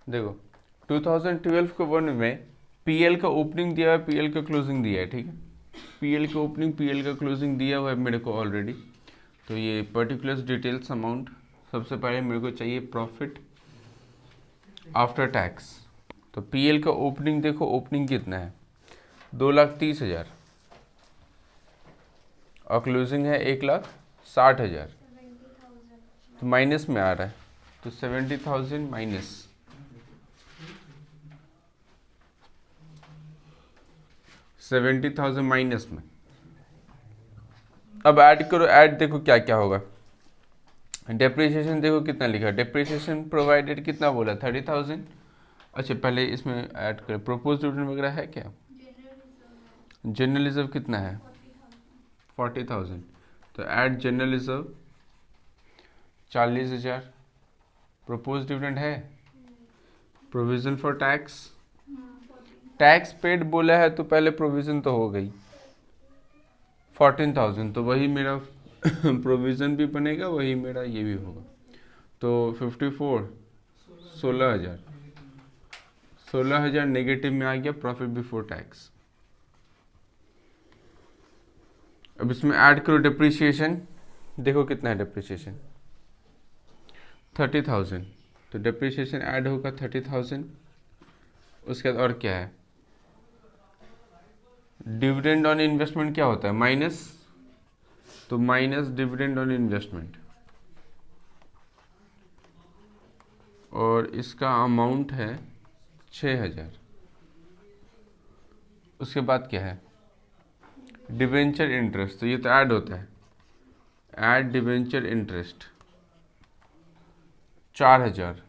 देखो 2012 के वन में पीएल का ओपनिंग दिया है, पीएल का क्लोजिंग दिया है, ठीक है। पीएल का ओपनिंग, पीएल का क्लोजिंग दिया हुआ है मेरे को ऑलरेडी। तो ये पर्टिकुलर डिटेल्स अमाउंट, सबसे पहले मेरे को चाहिए प्रॉफिट आफ्टर टैक्स। तो पीएल का ओपनिंग देखो, ओपनिंग कितना है 2,30,000 और क्लोजिंग है 1,60,000। तो माइनस में आ रहा है, तो 70,000 माइनस 70,000 माइनस में। अब ऐड करो, ऐड देखो क्या क्या होगा। डेप्रिसिएशन देखो कितना लिखा, डेप्रिसिएशन प्रोवाइडेड कितना बोला 30,000। अच्छा पहले इसमें ऐड करें, प्रोपोज डिविडेंड वगैरह है क्या? जनरल रिजर्व कितना है 40,000। तो add general reserve 40,000। Propose dividend है, provision for tax, tax paid बोला है तो पहले प्रोविजन तो हो गई 14,000, तो वही मेरा प्रोविजन भी बनेगा, वही मेरा ये भी होगा। तो 54 16,000 नेगेटिव में आ गया प्रॉफिट बिफोर टैक्स। अब इसमें ऐड करो डिप्रिसिएशन, देखो कितना है डिप्रिसिएशन 30,000। तो डिप्रिसिएशन ऐड होगा 30,000। उसके बाद और क्या है, डिविडेंड ऑन इन्वेस्टमेंट क्या होता है माइनस, तो माइनस डिविडेंड ऑन इन्वेस्टमेंट, और इसका अमाउंट है 6,000। उसके बाद क्या है डिवेंचर इंटरेस्ट, तो ये तो ऐड होता है, ऐड डिवेंचर इंटरेस्ट 4,000।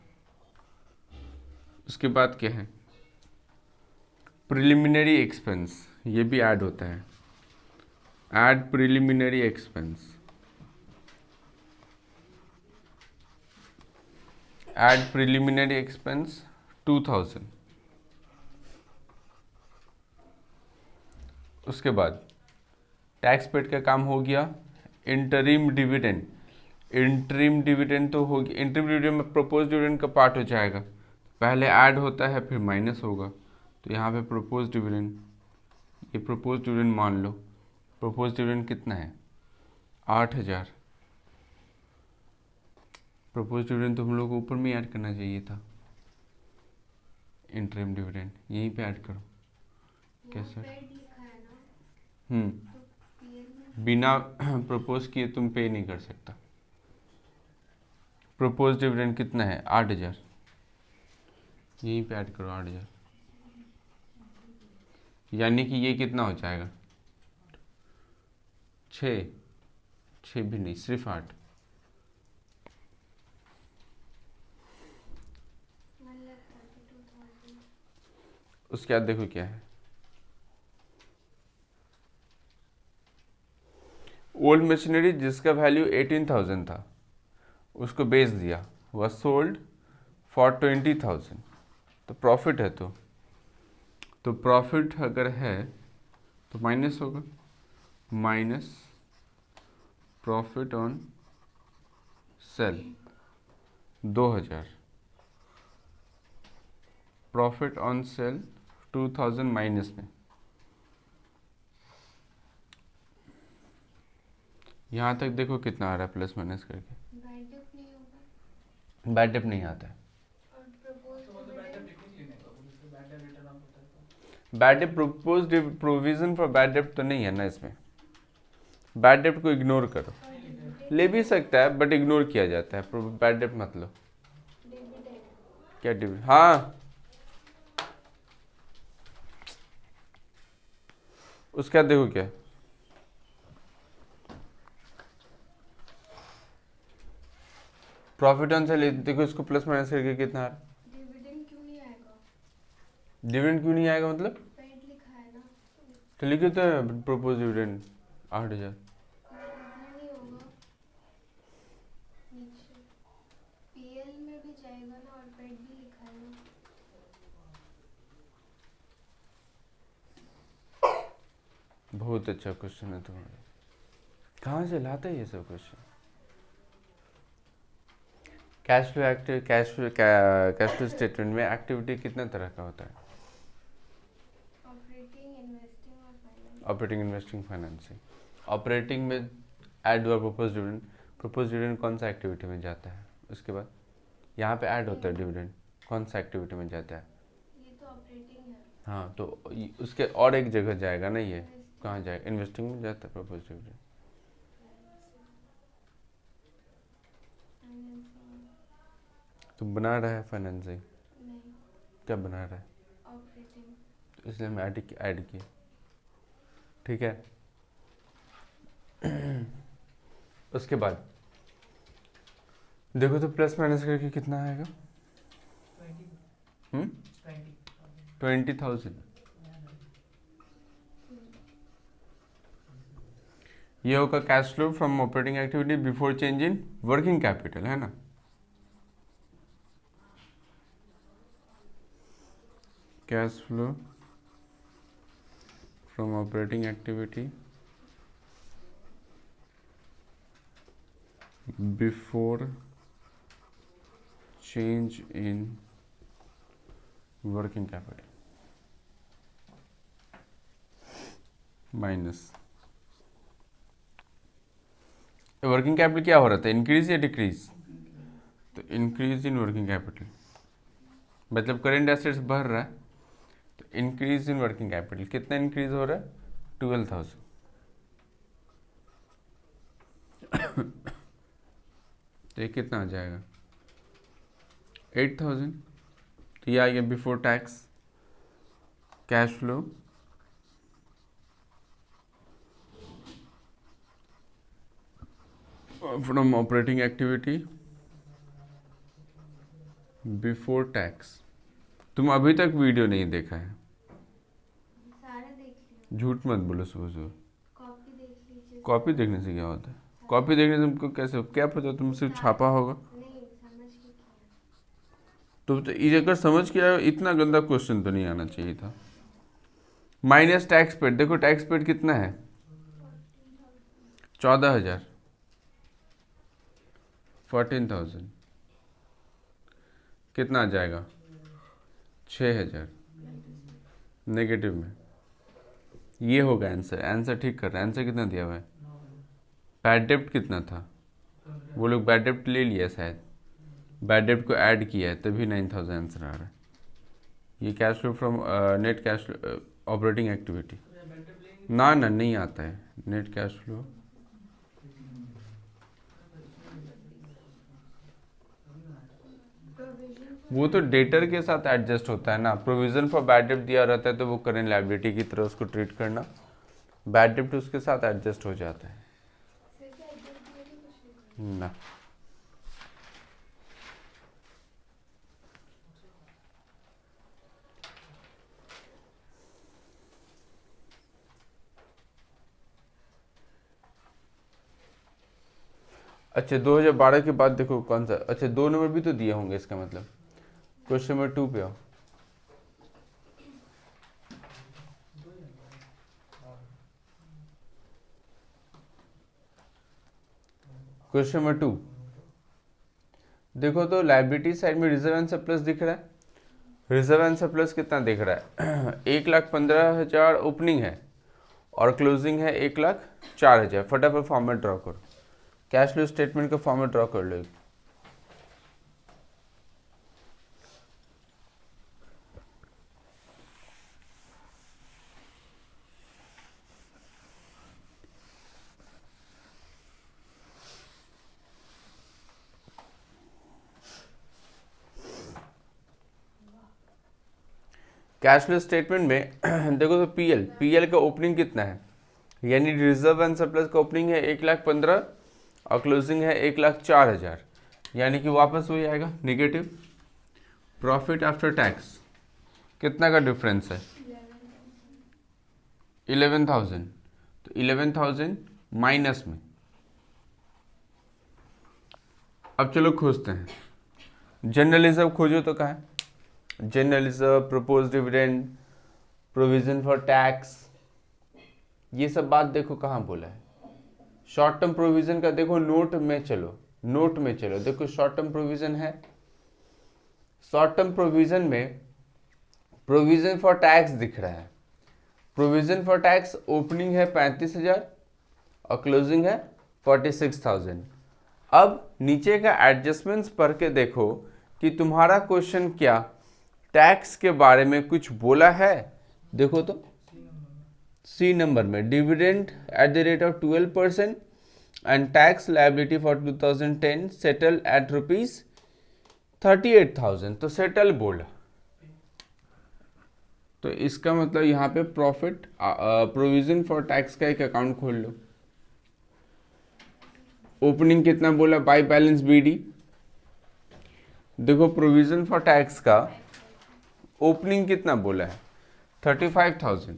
उसके बाद क्या है प्रिलिमिनरी एक्सपेंस, ये भी ऐड होता है, add preliminary expense, add preliminary expense 2,000। उसके बाद टैक्स पेड का काम हो गया। इंटरिम डिविडेंड, इंटरिम डिविडेंड तो होगी, इंटरिम डिविडेंड में प्रोपोज डिविडेंड का पार्ट हो जाएगा, पहले ऐड होता है फिर माइनस होगा। तो यहाँ पे प्रोपोज डिविडेंड, ये प्रोपोज डिविडेंड मान लो, प्रोपोज डिविडेंड कितना है 8,000। प्रोपोज डिविडेंड तो हम लोग को ऊपर में ऐड करना चाहिए था, इंटरिम डिविडेंड यहीं पे ऐड करो। कैसे बिना प्रपोज किए तुम पे नहीं कर सकता। प्रपोज डिविडेंड कितना है 8,000, यहीं पे ऐड करो 8,000, यानी कि ये कितना हो जाएगा 6 भी नहीं, सिर्फ 8। उसके बाद देखो क्या है, ओल्ड मशीनरी जिसका वैल्यू 18,000 था उसको बेच दिया, वह सोल्ड फॉर 20,000। तो प्रॉफिट है, तो प्रॉफिट अगर है तो माइनस होगा, minus profit on sale 2,000, profit on sale 2,000 minus में। यहाँ तक देखो कितना आ रहा है प्लस माइनस करके, बैड डेप नहीं आता है, bad debt propose provision for bad debt तो नहीं है ना इसमें। बैड डेप को इग्नोर करो, ले भी सकता है बट इग्नोर किया जाता है, बैड डेप मत लो। क्या डिविडेंड, हाँ उसका देखो क्या प्रॉफिट ऑन सेल, देखो इसको प्लस माइनस करके कितना आ रहा है। डिविडेंड क्यों नहीं आएगा, डिविडेंड क्यों नहीं आएगा मतलब पेड लिखा है ना, तो लिखे तो प्रपोज डिविडेंड 8,000। बहुत अच्छा क्वेश्चन है तुम्हारा, कहाँ से लाते हैं ये सब question, cash flow cash flow statement में एक्टिविटी कितने तरह का होता है? Operating, investing, financing. ऑपरेटिंग में ऐड हुआ प्रपोज डिविडेंड। प्रपोज डिविडेंड कौन सा एक्टिविटी में जाता है? उसके बाद यहाँ पे ऐड होता है डिविडेंड, कौन सा एक्टिविटी में जाता है? ये तो ऑपरेटिंग है। हाँ, तो उसके और एक जगह जाएगा ना, ये कहाँ जाएगा? इन्वेस्टिंग में जाता है प्रपोज डिविडेंड। तुम बना रहा है फाइनेंसिंग? नहीं, क्या बना रहा है? ऑपरेटिंग। तो इसलिए हम ऐड किए, ठीक है। उसके बाद देखो तो प्लस माइनस करके कितना आएगा? 20,000। ये होगा cash flow from operating activity before change in working capital, है ना। Cash flow from operating activity before change in working capital minus working capital क्या हो रहा था, इंक्रीज या डिक्रीज? तो इंक्रीज इन वर्किंग कैपिटल, मतलब करेंट एसेट्स बढ़ रहा है, तो इंक्रीज इन वर्किंग कैपिटल कितना इंक्रीज हो रहा है? 12,000। तो ये कितना आ जाएगा? 8,000। तो ये आ गया before tax cash flow from operating activity before tax. तुम अभी तक वीडियो नहीं देखा है? सारा देख लिया। झूठ मत बोलो सुबह सुबह। कॉपी देख लीजिए। कॉपी देखने से क्या होता है? कॉपी देखने से तुमको कैसे, क्या पता तुम सिर्फ छापा होगा? नहीं, समझ के किया। तो ये अगर समझ के आया, इतना गंदा क्वेश्चन तो नहीं आना चाहिए था। माइनस टैक्स पेड, देखो टैक्स पेड कितना है? 14,000। 14,000 कितना आ जाएगा? 6,000 नेगेटिव में। ये होगा आंसर। आंसर ठीक कर रहा है। आंसर कितना दिया हुआ है? बैड डेप्ट कितना था? वो लोग बैड डेप्ट ले लिया शायद, बैड डेप्ट को ऐड किया है, तभी 9,000 आंसर आ रहा है। ये cash flow from net cash operating activity ना नहीं आता है नेट कैश फ्लो। वो तो डेटर के साथ एडजस्ट होता है ना। प्रोविजन फॉर बैड डेप्ट दिया रहता है तो वो करेंट लायबिलिटी की तरह उसको ट्रीट करना, बैड डेप्ट उसके साथ एडजस्ट हो जाता है ना। अच्छा 2012 के बाद देखो कौन सा, अच्छा 2 नंबर भी तो दिए होंगे, इसका मतलब क्वेश्चन नंबर 2 पे आओ। क्वेश्चन नंबर 2 देखो तो लाइबिलिटी साइड में रिजर्व एंड सरप्लस दिख रहा है। रिजर्व एंड सरप्लस कितना दिख रहा है? 1,15,000 ओपनिंग है और क्लोजिंग है 1,04,000। फटाफट फॉर्मेट ड्रॉ करो, कैश फ्लो स्टेटमेंट का फॉर्मेट ड्रॉ कर लो। कैश फ्लो स्टेटमेंट में देखो तो पीएल का ओपनिंग कितना है, यानी रिजर्व एंड सरप्लस का ओपनिंग है 1,15,000 और क्लोजिंग है 1,04,000, यानी कि वापस वही आएगा निगेटिव। प्रॉफिट आफ्टर टैक्स कितना का डिफरेंस है? 11,000। तो 11,000 माइनस में, अब चलो खोजते हैं। जनरल रिजर्व खोजो तो कहाँ है? General reserve, propose dividend, provision for tax, ये सब बात देखो कहाँ बोला है। शॉर्ट टर्म प्रोविजन का देखो नोट में चलो, नोट में चलो, देखो शॉर्ट टर्म प्रोविजन है। शॉर्ट टर्म प्रोविजन में प्रोविजन फॉर टैक्स दिख रहा है। प्रोविजन फॉर टैक्स ओपनिंग है 35,000 और क्लोजिंग है 46,000। अब नीचे का एडजस्टमेंट्स पढ़ के देखो कि तुम्हारा क्वेश्चन क्या टैक्स के बारे में कुछ बोला है। देखो तो सी नंबर में dividend at the rate of 12% and tax liability for 2010 settle at ₹38,000, तो सेटल बोला। तो इसका मतलब यहाँ पे प्रॉफिट प्रोविजन फॉर टैक्स का एक अकाउंट खोल लो। ओपनिंग कितना बोला बाय बैलेंस बीडी। देखो प्रोविजन फॉर टैक्स का ओपनिंग कितना बोला है 35,000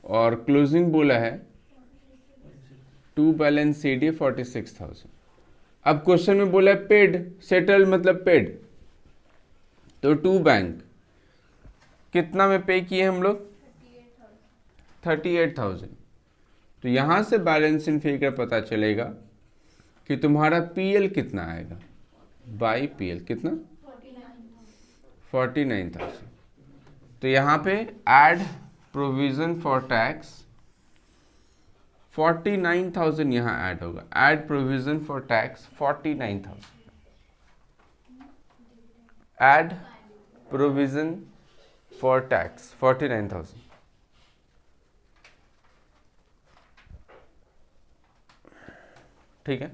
और क्लोजिंग बोला है टू बैलेंस सीडी 46,000। अब क्वेश्चन में बोला है पेड, सेटल मतलब पेड, तो टू बैंक कितना में पे किए हम लोग 38,000। तो यहां से बैलेंस इन फिगर पता चलेगा कि तुम्हारा पीएल कितना आएगा बाई पीएल कितना 49,000। तो यहाँ पे ऐड प्रोविजन फॉर टैक्स 49,000 यहाँ ऐड होगा। Add provision for tax 49,000, add provision for tax 49,000। ठीक है,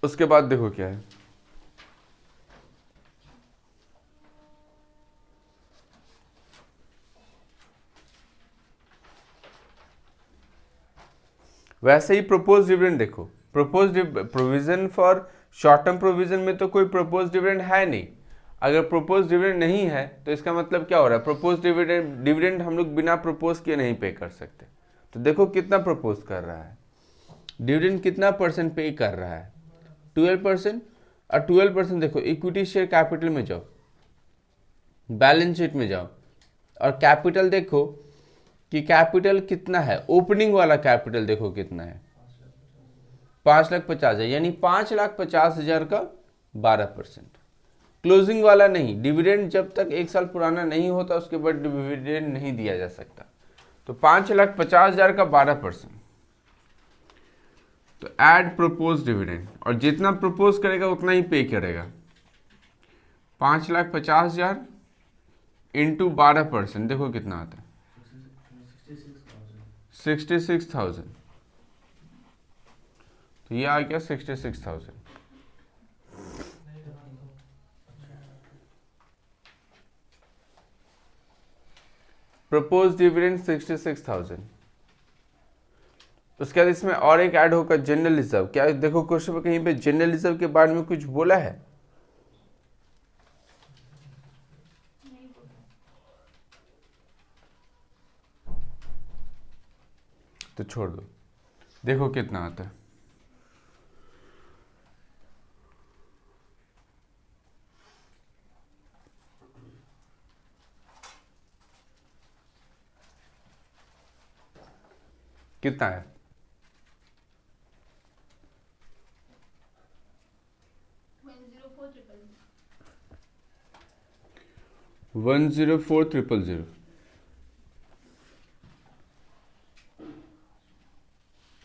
उसके बाद देखो क्या है। वैसे ही प्रोपोज डिविडेंड देखो। Propose provision for short term provision में तो कोई प्रोपोज डिविडेंड है नहीं। अगर प्रोपोज डिविडेंड नहीं है तो इसका मतलब क्या हो रहा है, प्रोपोज डिविडेंड हम लोग बिना प्रोपोज किए नहीं पे कर सकते। तो देखो कितना प्रोपोज कर रहा है, डिविडेंड कितना परसेंट पे कर रहा है 12%। और 12% देखो इक्विटी शेयर कैपिटल में जाओ, बैलेंस शीट में जाओ और कैपिटल देखो कि कैपिटल कितना है। ओपनिंग वाला कैपिटल देखो कितना है 5,50,000, यानी 5,50,000 का 12%। क्लोजिंग वाला नहीं, डिविडेंड जब तक 1 साल पुराना नहीं होता उसके बाद डिविडेंड नहीं दिया जा सकता। तो 5,50,000 का 12%। तो ऐड प्रपोज डिविडेंड, और जितना प्रपोज करेगा उतना ही पे करेगा। 5,50,000 इंटू 12%, देखो कितना आता है 66,000। तो ये आ गया 66,000। Propose dividend 66,000। उसके बाद इसमें और एक ऐड होगा जनरल रिजर्व। क्या देखो क्वेश्चन में कहीं पे जनरल रिजर्व के बारे में कुछ बोला है? तो छोड़ दो, देखो कितना आता है। कितना है 104,000।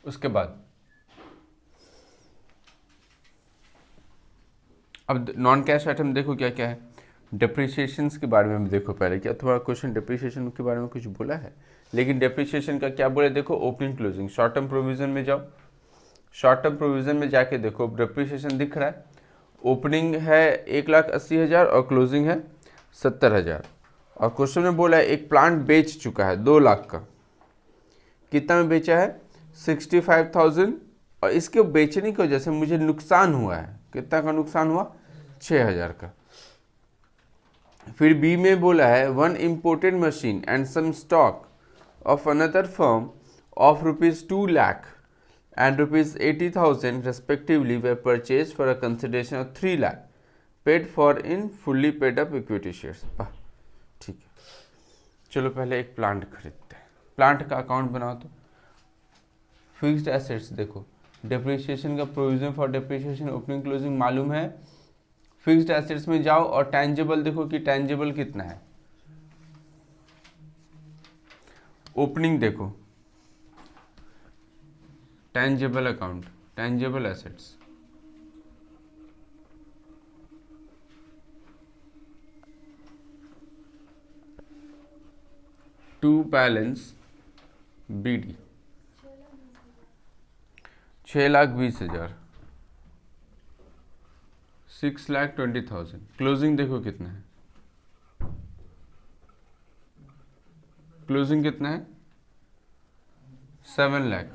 उसके बाद अब नॉन कैश आइटम देखो क्या क्या है। डिप्रिसिएशंस के बारे में देखो पहले, क्या तुम्हारा क्वेश्चन डिप्रिसिएशन के बारे में कुछ बोला है? लेकिन डिप्रिसिएशन का क्या बोले देखो, opening closing. Short term provision में जाओ, शॉर्ट टर्म प्रोविजन में जाके देखो डिप्रिसिएशन दिख रहा है। ओपनिंग है 1,80,000 और क्लोजिंग है 70,000। और क्वेश्चन में बोला है एक प्लांट बेच चुका है 2 लाख का। कितना में बेचा है 65,000। और इसके बेचने की वजह से मुझे नुकसान हुआ है। कितना का नुकसान हुआ 6,000 का। फिर बी में बोला है 1 imported machine and some stock of another firm of ₹2 lakh and ₹80,000 respectively were purchased for a consideration of 3 lakh paid for in fully paid up equity shares। ठीक है, चलो पहले एक प्लांट खरीदते हैं। प्लांट का अकाउंट बनाओ तो फिक्स्ड एसेट्स देखो, डेप्रिसिएशन का provision for depreciation opening closing मालूम है। फिक्स्ड एसेट्स में जाओ और टेंजिबल देखो कि टेंजिबल कितना है। ओपनिंग देखो, tangible account, tangible assets, to balance BD 6,20,000, 6,20,000। Closing देखो कितना है, क्लोजिंग कितना है 7 लाख।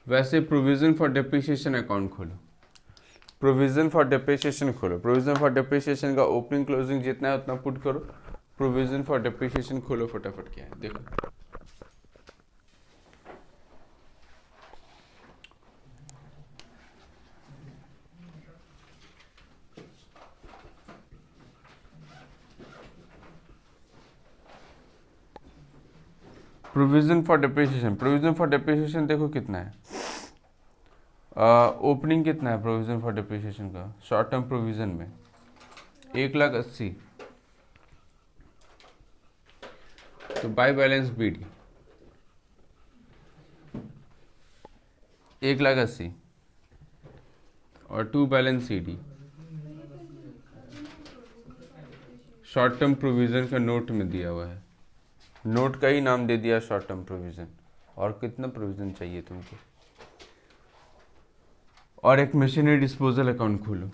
वैसे प्रोविजन फॉर डेप्रिसिएशन अकाउंट खोलो, प्रोविजन फॉर डेप्रिसिएशन खोलो, प्रोविजन फॉर डेप्रिसिएशन का ओपनिंग क्लोजिंग जितना है उतना पुट करो। प्रोविजन फॉर डेप्रिसिएशन खोलो फटाफट, क्या है देखो। Provision for depreciation, provision for depreciation देखो कितना है। ओपनिंग कितना है प्रोविजन फॉर डेप्रिसिएशन का शॉर्ट टर्म प्रोविजन में 1,80,000। तो बाय बैलेंस बीडी 1,80,000 और to balance CD short term provision का नोट में दिया हुआ है, नोट का ही नाम दे दिया शॉर्ट टर्म प्रोविजन। और कितना प्रोविजन चाहिए तुमको। और एक मशीनरी डिस्पोजल अकाउंट खोलो,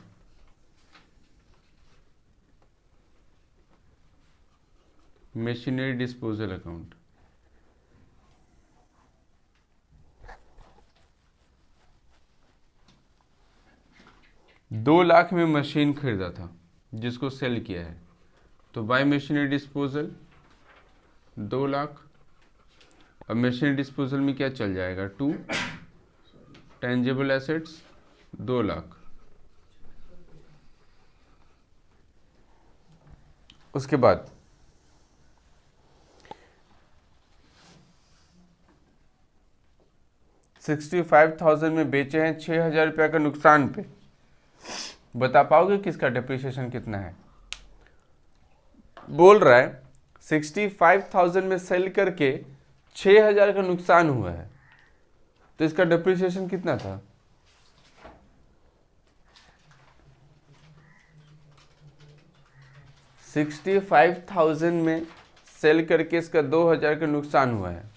मशीनरी डिस्पोजल अकाउंट, दो लाख में मशीन खरीदा था जिसको सेल किया है, तो बाय मशीनरी डिस्पोजल 2 लाख। अब मशीनरी डिस्पोजल में क्या चल जाएगा, 2 टेंजिबल एसेट्स 2 लाख। उसके बाद 65,000 में बेचे हैं 6,000 रुपया का नुकसान पे। बता पाओगे किसका डेप्रिसिएशन कितना है। बोल रहा है 65,000 में सेल करके 6,000 का नुकसान हुआ है, तो इसका डेप्रिसिएशन कितना था। $65,000 में सेल करके इसका 2,000 का नुकसान हुआ है।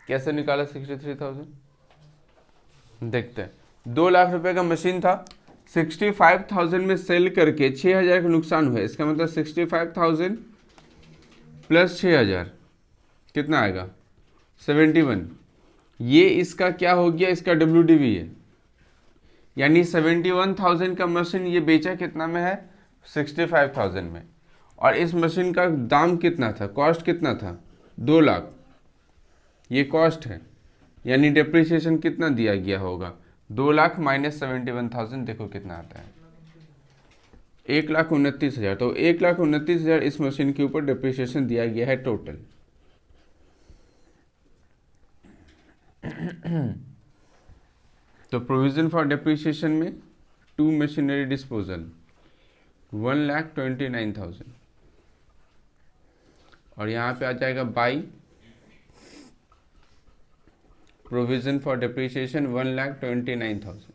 कैसे निकाला 63,000 देखते हैं। 2 लाख रुपए का मशीन था, 65,000 में सेल करके 6,000 का नुकसान हुआ है। इसका मतलब 65,000 प्लस 6,000 कितना आएगा 71। ये इसका क्या हो गया, इसका WDV है, यानी 71,000 का मशीन ये बेचा कितना में है 65,000 में। और इस मशीन का दाम कितना था, कॉस्ट कितना था 2 लाख, ये कॉस्ट है, यानी डेप्रिसिएशन कितना दिया गया होगा 2 लाख माइनस 71,000। देखो कितना आता है 1,29,000। तो 1,29,000 इस मशीन के ऊपर डेप्रिसिएशन दिया गया है टोटल। तो प्रोविजन फॉर डेप्रिसिएशन में 2 मशीनरी डिस्पोजल 1,29,000 और यहाँ पे आ जाएगा by provision for depreciation 1,29,000।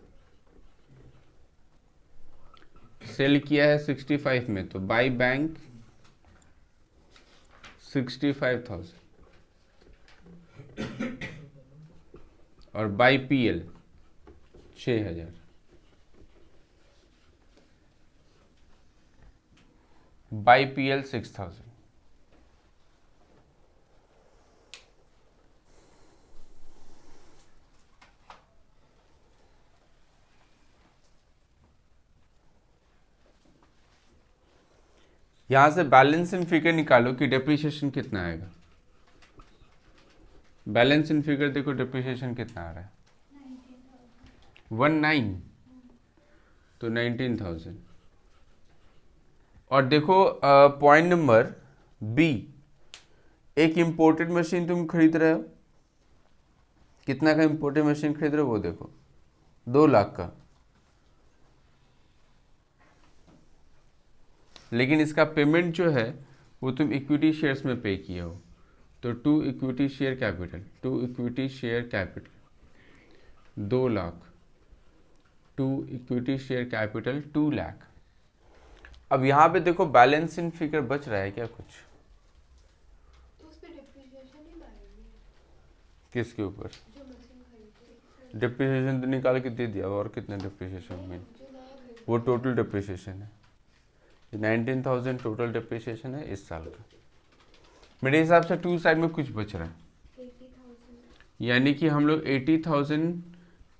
Sell किया है 65 में, तो बाई बैंक 65,000 और बाई PL 6,000। By PL 6,000। यहां से बैलेंस इन फिगर निकालो कि डेप्रिसिएशन कितना आएगा। बैलेंस इन फिगर देखो डेप्रिसिएशन कितना आ रहा है 19, तो 19,000 और देखो पॉइंट नंबर बी, एक इंपोर्टेड मशीन तुम खरीद रहे हो, कितना का इंपोर्टेड मशीन खरीद रहे हो वो देखो, 2 लाख का, लेकिन इसका पेमेंट जो है वो तुम इक्विटी शेयर्स में पे किए हो, तो to equity share capital 2 lakh, to equity share capital 2 lakh. अब यहाँ पे देखो बैलेंस इन फिगर बच रहा है क्या कुछ? तो उस पे डिप्रिसिएशन ही लाएंगे किसके ऊपर? जो मशीन खरीदे। डिप्रिसिएशन तो निकाल के दे दिया, और कितना डिप्रिसिएशन में? जो नया खरीदे वो टोटल डिप्रिसिएशन है, 19,000 टोटल डिप्रिसिएशन है इस साल का। मेरे हिसाब से टू साइड में कुछ बच रहा है, 80,000। यानी कि हम लोग 80,000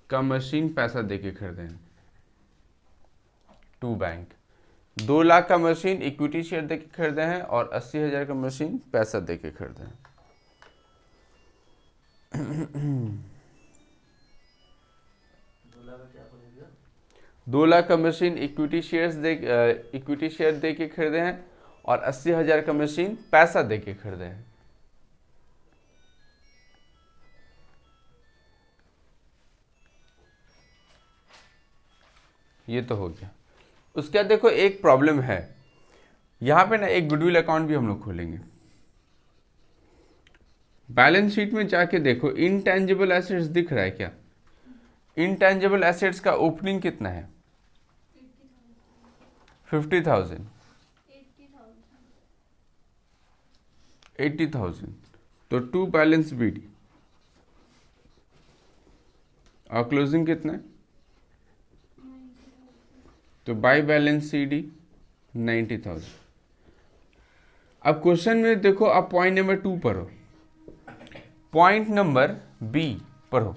का मशीन पैसा दे के खरीदे हैं टू बैंक। 2 लाख का मशीन इक्विटी शेयर दे के खरीदे हैं और 80,000 का मशीन पैसा दे के खरीदे हैं। 2 लाख का मशीन इक्विटी शेयर दे के खरीदे हैं और 80,000 का मशीन पैसा दे के खरीदे हैं। ये तो हो गया। उसके बाद देखो एक प्रॉब्लम है, यहां पे ना एक गुडविल अकाउंट भी हम लोग खोलेंगे। बैलेंस शीट में जाके देखो इनटेंजिबल एसेट्स दिख रहा है क्या? इनटेंजिबल एसेट्स का ओपनिंग कितना है? 50,000, 80,000, तो टू बैलेंस बीडी और क्लोजिंग कितना है? तो बाय बैलेंस सीडी 90,000। अब क्वेश्चन में देखो, अब पॉइंट नंबर 2 पढ़ो, पॉइंट नंबर बी पढ़ो,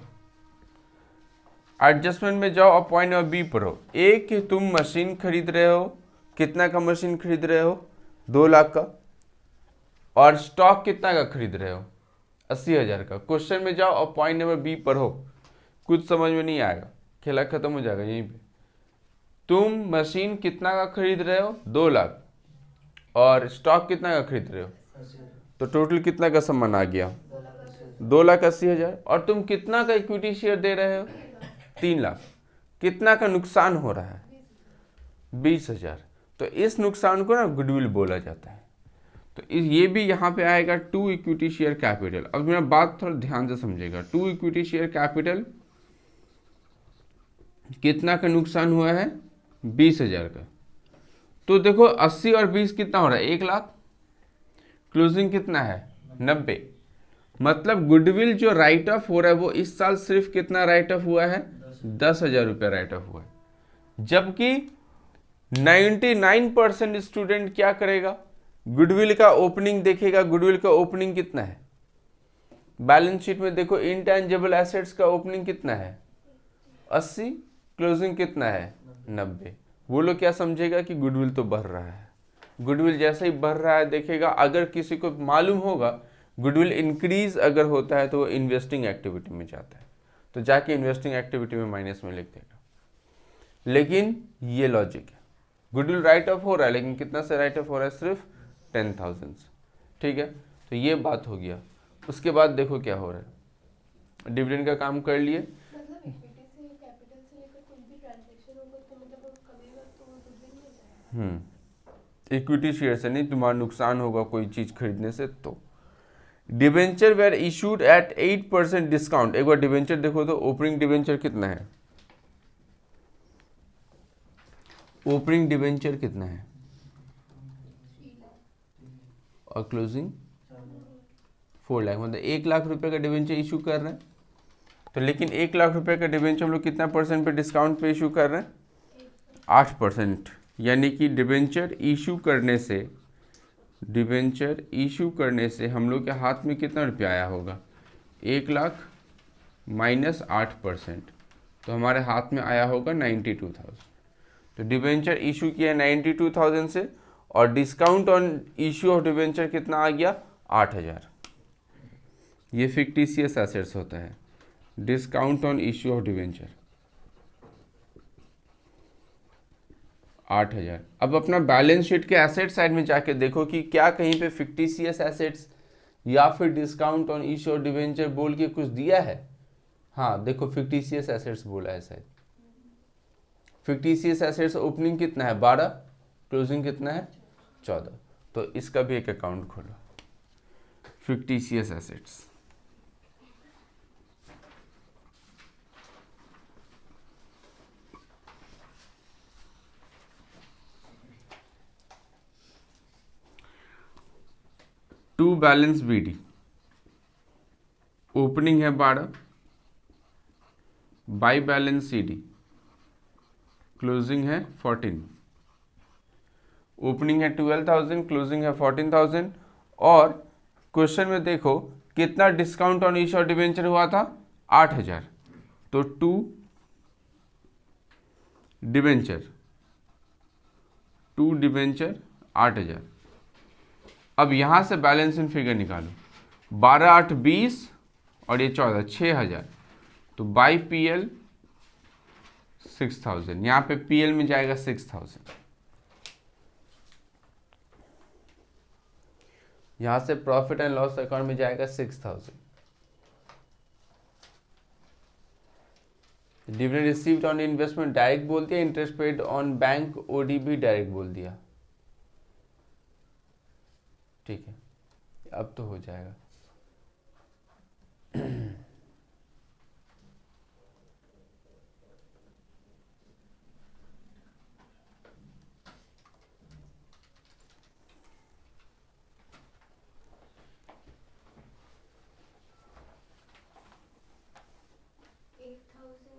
एडजस्टमेंट में जाओ और पॉइंट नंबर बी पढ़ो। एक कि तुम मशीन खरीद रहे हो, कितना का मशीन खरीद रहे हो? 2 लाख का, और स्टॉक कितना का खरीद रहे हो? 80,000 का। क्वेश्चन में जाओ और पॉइंट नंबर बी पढ़ो, कुछ समझ में नहीं आएगा, खेला खत्म हो जाएगा यहीं पे। तुम मशीन कितना का खरीद रहे हो? 2 लाख, और स्टॉक कितना का खरीद रहे हो? तो टोटल कितना का सामान आ गया? 2,80,000। और तुम कितना का इक्विटी शेयर दे रहे हो? 3 लाख। कितना का नुकसान हो रहा है? 20,000। तो इस नुकसान को ना गुडविल बोला जाता है। तो ये भी यहाँ पे आएगा टू इक्विटी शेयर कैपिटल। अब मेरा बात थोड़ा ध्यान से समझेगा, टू इक्विटी शेयर कैपिटल कितना का नुकसान हुआ है? 20,000 का। तो देखो 80 और 20 कितना हो रहा है? 1 लाख। क्लोजिंग कितना है? 90। मतलब गुडविल जो राइट ऑफ हो रहा है वो इस साल सिर्फ कितना राइट ऑफ हुआ है? 10,000 रुपया राइट ऑफ हुआ है। जबकि 99% स्टूडेंट क्या करेगा? गुडविल का ओपनिंग देखेगा। गुडविल का ओपनिंग कितना है? बैलेंस शीट में देखो इनटेंजिबल एसेट्स का ओपनिंग कितना है? 80। क्लोजिंग कितना है? 90। वो लोग क्या समझेगा कि गुडविल तो बढ़ रहा है। गुडविल जैसे ही बढ़ रहा है देखेगा, अगर किसी को मालूम होगा गुडविल इंक्रीज अगर होता है तो वो इन्वेस्टिंग एक्टिविटी में जाता है, तो जाके इन्वेस्टिंग एक्टिविटी में माइनस में लिख देगा। लेकिन ये लॉजिक है, गुडविल राइट ऑफ हो रहा है लेकिन कितना से राइट ऑफ हो रहा है? सिर्फ 10,000 से। ठीक है, तो ये बात हो गया। उसके बाद देखो क्या हो रहा है, डिविडेंड का काम कर लिए। मतलब इक्विटी से कैपिटल से लेकर कोई भी ट्रांजैक्शन होगा तो मतलब वो कमेगा तो वो गुडविल में जाएगा। इक्विटी शेयर से नहीं, तुम्हारा नुकसान होगा कोई चीज खरीदने से। तो debenture were issued at 8% discount. एक बार डिबेंचर देखो तो ओपनिंग डिबेंचर कितना है? ओपनिंग डिबेंचर कितना है? और क्लोजिंग 4 लाख। मतलब 1 लाख रुपए का डिबेंचर इशू कर रहे हैं। तो लेकिन 1 लाख रुपए का डिबेंचर हम लोग कितना परसेंट पे डिस्काउंट पे इशू कर रहे हैं? 8%। यानी कि डिबेंचर इशू करने से हम लोग के हाथ में कितना रुपया आया होगा? 1 लाख माइनस 8%, तो हमारे हाथ में आया होगा 92,000। तो डिबेंचर इशू किया 92,000 से, और discount on issue of debenture कितना आ गया? 8,000। ये फिक्टिशियस एसेट्स होता है, discount on issue of debenture 8,000। अब अपना बैलेंस शीट के एसेट साइड में जाके देखो कि क्या कहीं पे फिक्टिशियस एसेट्स या फिर डिस्काउंट ऑन इश्यू और डिवेंचर बोल के कुछ दिया है। हाँ देखो फिक्टिशियस एसेट्स बोला है शायद। फिक्टिशियस एसेट्स ओपनिंग कितना है 12, क्लोजिंग कितना है 14। तो इसका भी एक अकाउंट खोलो, fictitious assets. To balance BD, opening है 12, बाई बैलेंस सीडी, क्लोजिंग है 14। ओपनिंग है 12,000, क्लोजिंग है 14,000। और क्वेश्चन में देखो कितना डिस्काउंट ऑन इश्यू और डिवेंचर हुआ था 8,000। तो टू डिवेंचर 8,000। अब यहां से बैलेंसिंग फिगर निकालो, 12 8 20 और ये 14 6,000। तो बाई पीएल 6,000, यहाँ पे पीएल में जाएगा 6,000। यहाँ से प्रॉफिट एंड लॉस अकाउंट में जाएगा 6,000। Dividend received on investment direct बोल दिया, interest paid on bank OD भी डायरेक्ट बोल दिया। ठीक है, अब तो हो जाएगा।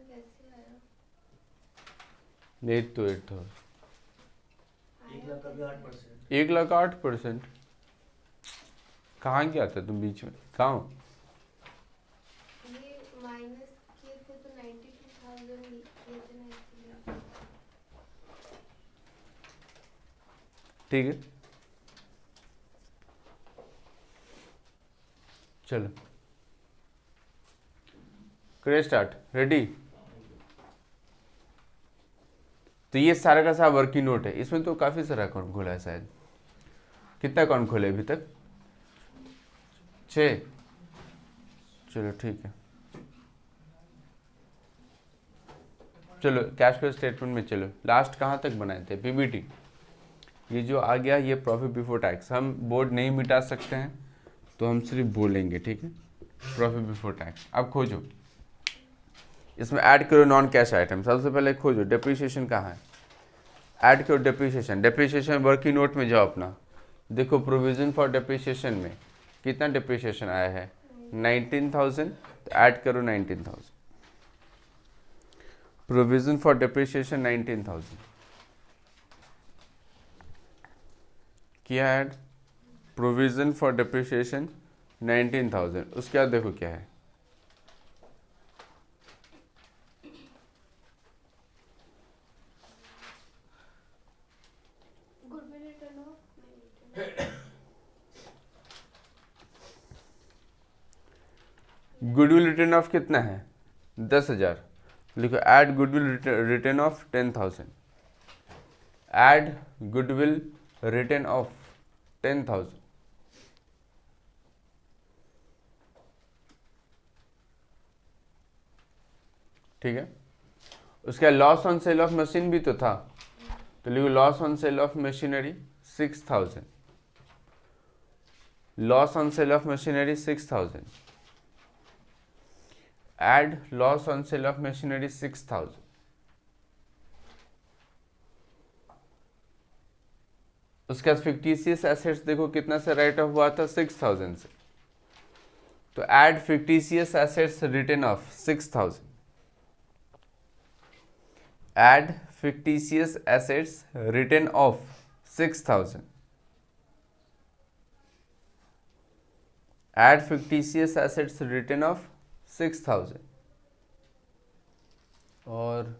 कैसे आया? 8 तो 8,000, 1,00,000 का भी 8%। 1,08%। कहाँ गया था तुम बीच में, कहाँ हो? ये माइनस किए थे तो 92,000 किए थे ना इसलिए। ठीक है चलो करे स्टार्ट, रेडी। तो ये सारा का सारा वर्किंग नोट है, इसमें तो काफी सारा अकाउंट खोला है शायद। कितना अकाउंट खोले अभी तक? 6। चलो ठीक है, चलो कैश फ्लो स्टेटमेंट में चलो। लास्ट कहाँ तक बनाए थे? पीबीटी। ये जो आ गया ये प्रॉफिट बिफोर टैक्स, हम बोर्ड नहीं मिटा सकते हैं तो हम सिर्फ बोलेंगे, ठीक है। Profit before tax. अब खोजो, इसमें ऐड करो नॉन कैश आइटम। सबसे पहले खोजो डेप्रिसिएशन कहाँ है, ऐड करो डेप्रिसिएशन। डेप्रिसिएशन वर्किंग नोट में जाओ अपना, देखो प्रोविजन फॉर डेप्रिसिएशन में कितना डेप्रिसिएशन आया है 19,000। तो ऐड करो 19,000। प्रोविजन फॉर डेप्रिसिएशन 19,000 किया ऐड। Provision for depreciation 19,000। उसके बाद देखो क्या है, goodwill return of goodwill return of कितना है 10,000। लिखो add goodwill return of 10,000। Add goodwill return of 10,000। ठीक है। उसका loss on sale of machine भी तो था, तो लिखो loss on sale of machinery 6,000। Loss on sale of machinery 6,000। Add loss on sale of machinery 6,000। उसके बाद फिक्टिशियस एसेट्स देखो कितना से राइट ऑफ हुआ था 6,000 से। तो add fictitious assets return of 6,000। Add fictitious assets written off 6,000. Add fictitious assets written off 6,000. और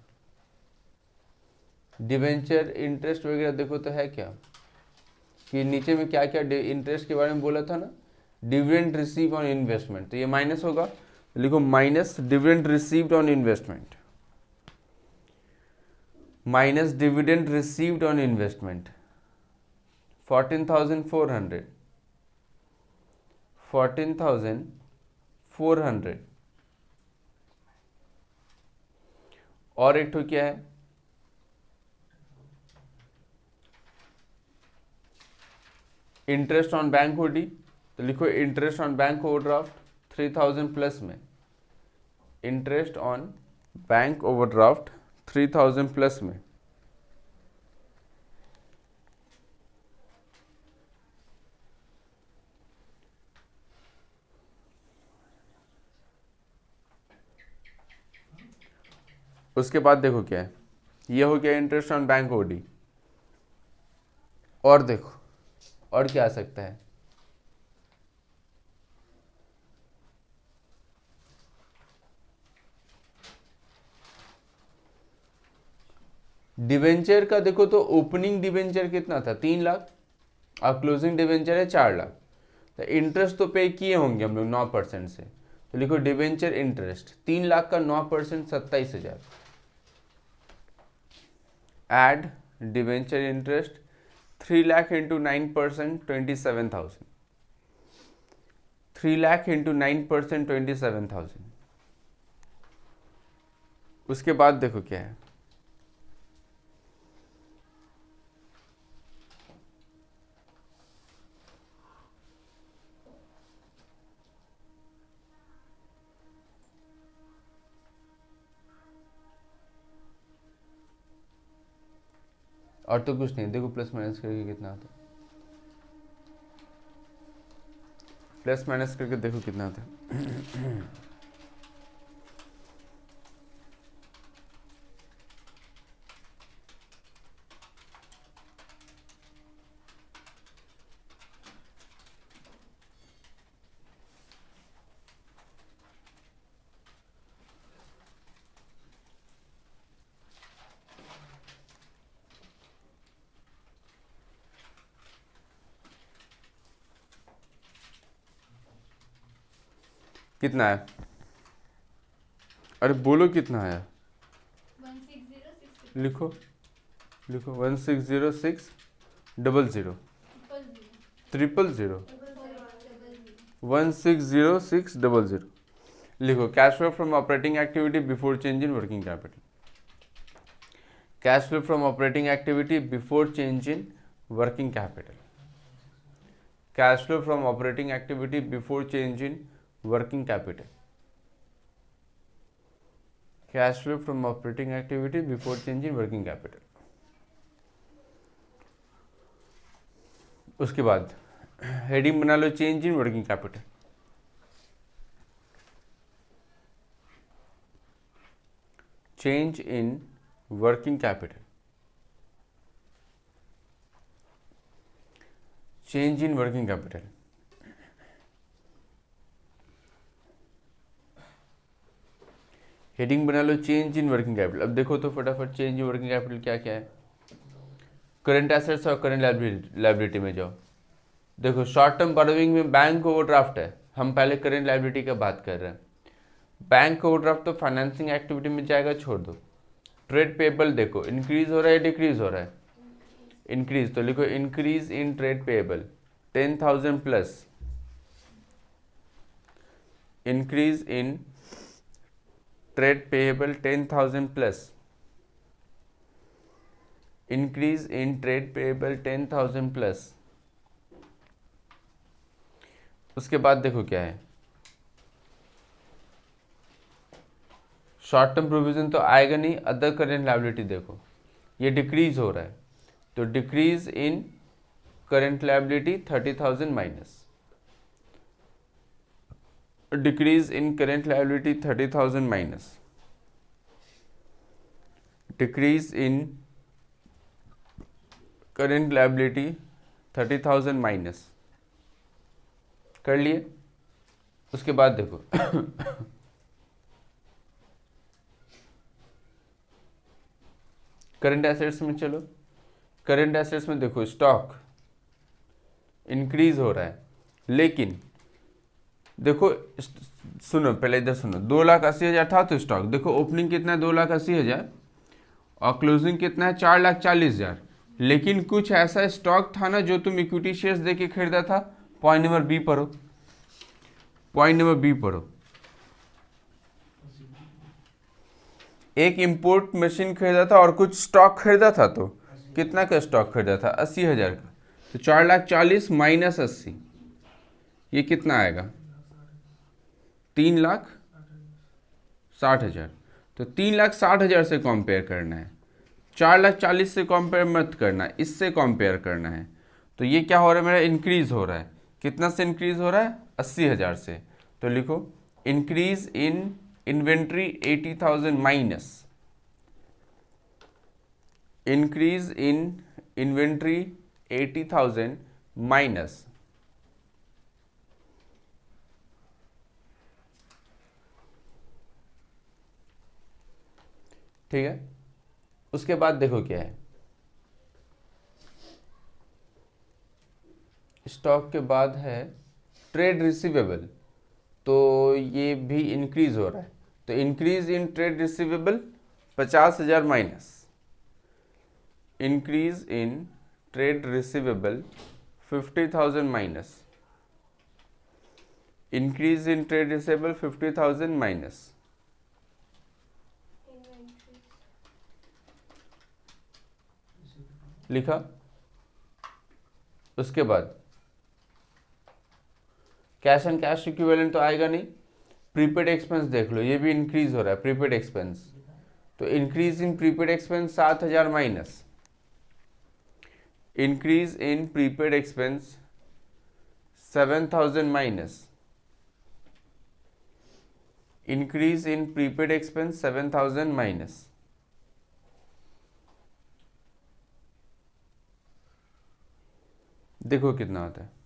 डिवेंचर इंटरेस्ट वगैरह देखो तो है क्या कि नीचे में क्या क्या इंटरेस्ट के बारे में बोला था ना, डिविडेंड रिसीव ऑन इन्वेस्टमेंट। तो ये माइनस होगा, लिखो minus dividend received on investment. Minus dividend received on investment 14,400 और एक तो क्या है, इंटरेस्ट ऑन बैंक ओडी, तो लिखो interest on bank overdraft 3,000 plus में, interest on bank overdraft 3,000 plus में, उसके बाद देखो क्या है, ये हो गया इंटरेस्ट ऑन बैंक ओडी। और देखो और क्या आ सकता है, डिवेंचर का देखो तो ओपनिंग डिवेंचर कितना था 3 लाख और क्लोजिंग डिवेंचर है 4 लाख, तो इंटरेस्ट तो पे किए होंगे हम लोग 9% से, तो लिखो डिवेंचर इंटरेस्ट 3 लाख का 9% 27,000, add debenture interest 3 lakh into 9% 27,000, 3 lakh into 9% 27,000। उसके बाद देखो क्या है, और तो कुछ नहीं, देखो प्लस माइनस करके कितना आता है, प्लस माइनस करके देखो कितना आता है। कितना है, अरे बोलो कितना है, 1606 लिखो लिखो 1606 00 000 1606 00। लिखो cash flow from operating activity before change in working capital, cash flow from operating activity before change in working capital, cash flow from operating activity before change in working capital, cash flow from operating activity before change in working capital. उसके बाद heading बना लो change in working capital, change in working capital, change in working capital. Heading बना लो change in working capital. अब देखो तो फटाफट चेंज इन वर्किंग कैपिटल क्या क्या है, करंट एसेट्स और करंट लायबिलिटी में जाओ। देखो शॉर्ट टर्म बोरोइंग में बैंक ओवरड्राफ्ट है, हम पहले करंट लायबिलिटी का बात कर रहे हैं। बैंक ओवरड्राफ्ट तो फाइनेंसिंग एक्टिविटी में जाएगा, छोड़ दो। ट्रेड पेबल देखो इंक्रीज हो रहा है डिक्रीज हो रहा है, इंक्रीज, तो लिखो increase in trade payable 10,000 plus, increase in trade payable 10,000 plus, increase in trade payable 10,000 plus. उसके बाद देखो क्या है, शॉर्ट टर्म प्रोविजन तो आएगा नहीं, अदर करेंट लायबिलिटी देखो ये डिक्रीज हो रहा है, तो decrease in current liability 30,000 minus, decrease in current liability 30,000 minus, decrease in current liability 30,000 minus कर लिए। उसके बाद देखो करंट एसेट्स में चलो, करंट एसेट्स में देखो स्टॉक इंक्रीज हो रहा है, लेकिन देखो सुनो पहले इधर सुनो, 2,80,000 था तो स्टॉक देखो ओपनिंग कितना है 2,80,000, और क्लोजिंग कितना है 4,40,000। लेकिन कुछ ऐसा स्टॉक था ना जो तुम इक्विटी शेयर्स देके खरीदा था। पॉइंट नंबर बी पढ़ो, पॉइंट नंबर बी पढ़ो। एक इंपोर्ट मशीन खरीदा था और कुछ स्टॉक खरीदा था, तो कितना का स्टॉक खरीदा था 80,000 का। तो 4,40,000 माइनस 80, ये कितना आएगा 3,60,000। तो 3,60,000 से कंपेयर करना है, 4,40,000 से कंपेयर मत करना, इससे कंपेयर करना है। तो ये क्या हो रहा है मेरा, इंक्रीज हो रहा है। कितना से इंक्रीज हो रहा है 80,000 से। तो लिखो increase in inventory 80,000 minus increase in inventory 80,000 minus ठीक है। उसके बाद देखो क्या है, स्टॉक के बाद है ट्रेड रिसीवेबल, तो ये भी इंक्रीज हो रहा है। तो increase in trade receivable 50,000 minus increase in trade receivable 50,000 minus increase in trade receivable 50,000 minus लिखा। उसके बाद कैश एंड कैश इक्विवेलेंट तो आएगा नहीं। प्रीपेड एक्सपेंस देख लो, ये भी इंक्रीज हो रहा है प्रीपेड एक्सपेंस। तो increase in prepaid expense 7,000 minus increase in prepaid expense 7,000 minus increase in prepaid expense 7,000 minus देखो कितना होता है।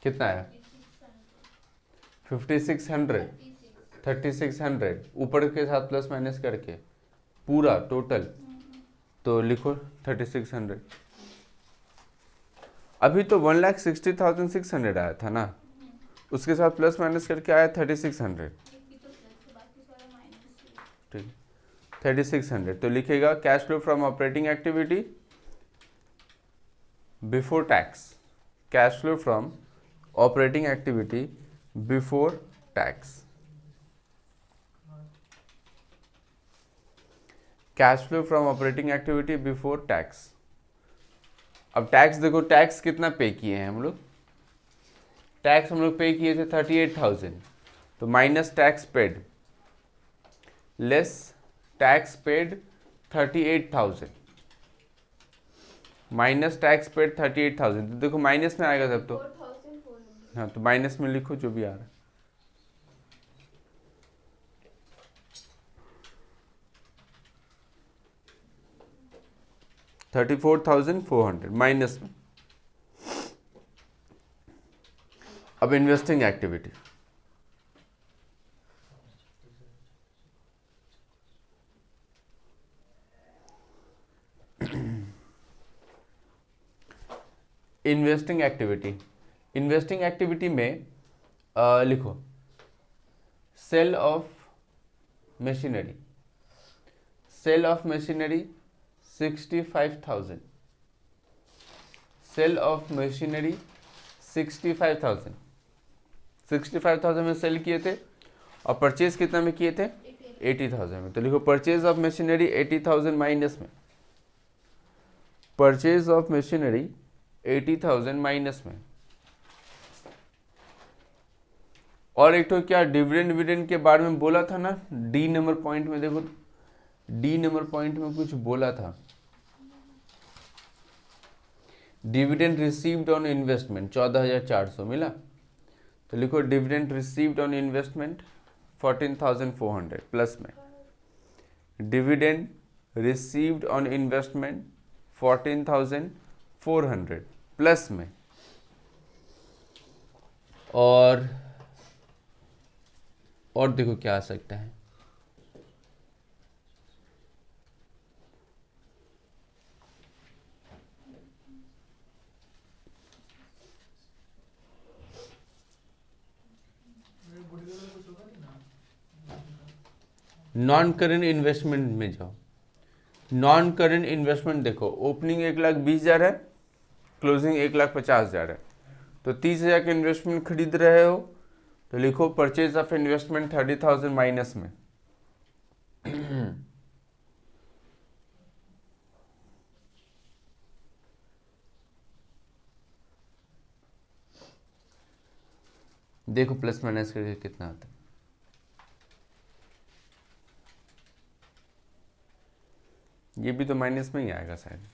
कितना है 5,600 3,600 ऊपर के साथ प्लस माइनस करके पूरा टोटल। तो लिखो 3,600। अभी तो 1,60,600 आया था ना, उसके साथ प्लस माइनस करके आया 3,600। ठीक 3,600। तो लिखेगा cash flow from operating activity before tax, cash flow from operating activity before tax, cash flow from operating activity before tax. अब टैक्स देखो, टैक्स कितना पे किए हैं हम लोग, टैक्स हम लोग पे किए थे 38,000। तो minus tax paid less tax paid 38,000 minus tax paid 38,000। तो देखो माइनस में आएगा तब तो, 4,400। हाँ तो माइनस में लिखो जो भी आ रहा है। $34,400 माइनस में। अब investing activity, investing activity, investing activity में लिखो sale of machinery, sale of machinery 65,000, sale of machinery 65,000, 65,000 में सेल किए थे और परचेज कितना में किए थे 80,000 में। तो लिखो परचेज ऑफ मशीनरी 80,000 माइनस में, परचेज ऑफ मशीनरी 80,000 माइनस में। और एक तो क्या डिविडेंड विडेंड के बारे में बोला था ना, डी नंबर पॉइंट में देखो, डी नंबर पॉइंट में कुछ बोला था, डिविडेंड रिसीव्ड ऑन इन्वेस्टमेंट 14,400 मिला। तो लिखो dividend received on investment 14,400 plus में, dividend received on investment 14,400 plus में। और और देखो क्या आ सकता है, नॉन करेंट इन्वेस्टमेंट में जाओ। नॉन करेंट इन्वेस्टमेंट देखो, ओपनिंग 1,20,000 है, क्लोजिंग 1,50,000 है, तो 30,000 के इन्वेस्टमेंट खरीद रहे हो तो लिखो परचेज ऑफ इन्वेस्टमेंट 30,000 माइनस में। देखो प्लस माइनस करके कितना आता है, ये भी तो माइनस में ही आएगा शायद।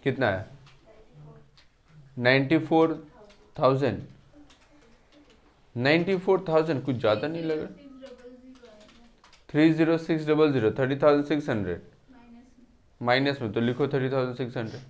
कितना है 94,000, 94,000 कुछ ज़्यादा नहीं लग रहा। 30600, 30,600 माइनस में, तो लिखो 30,600।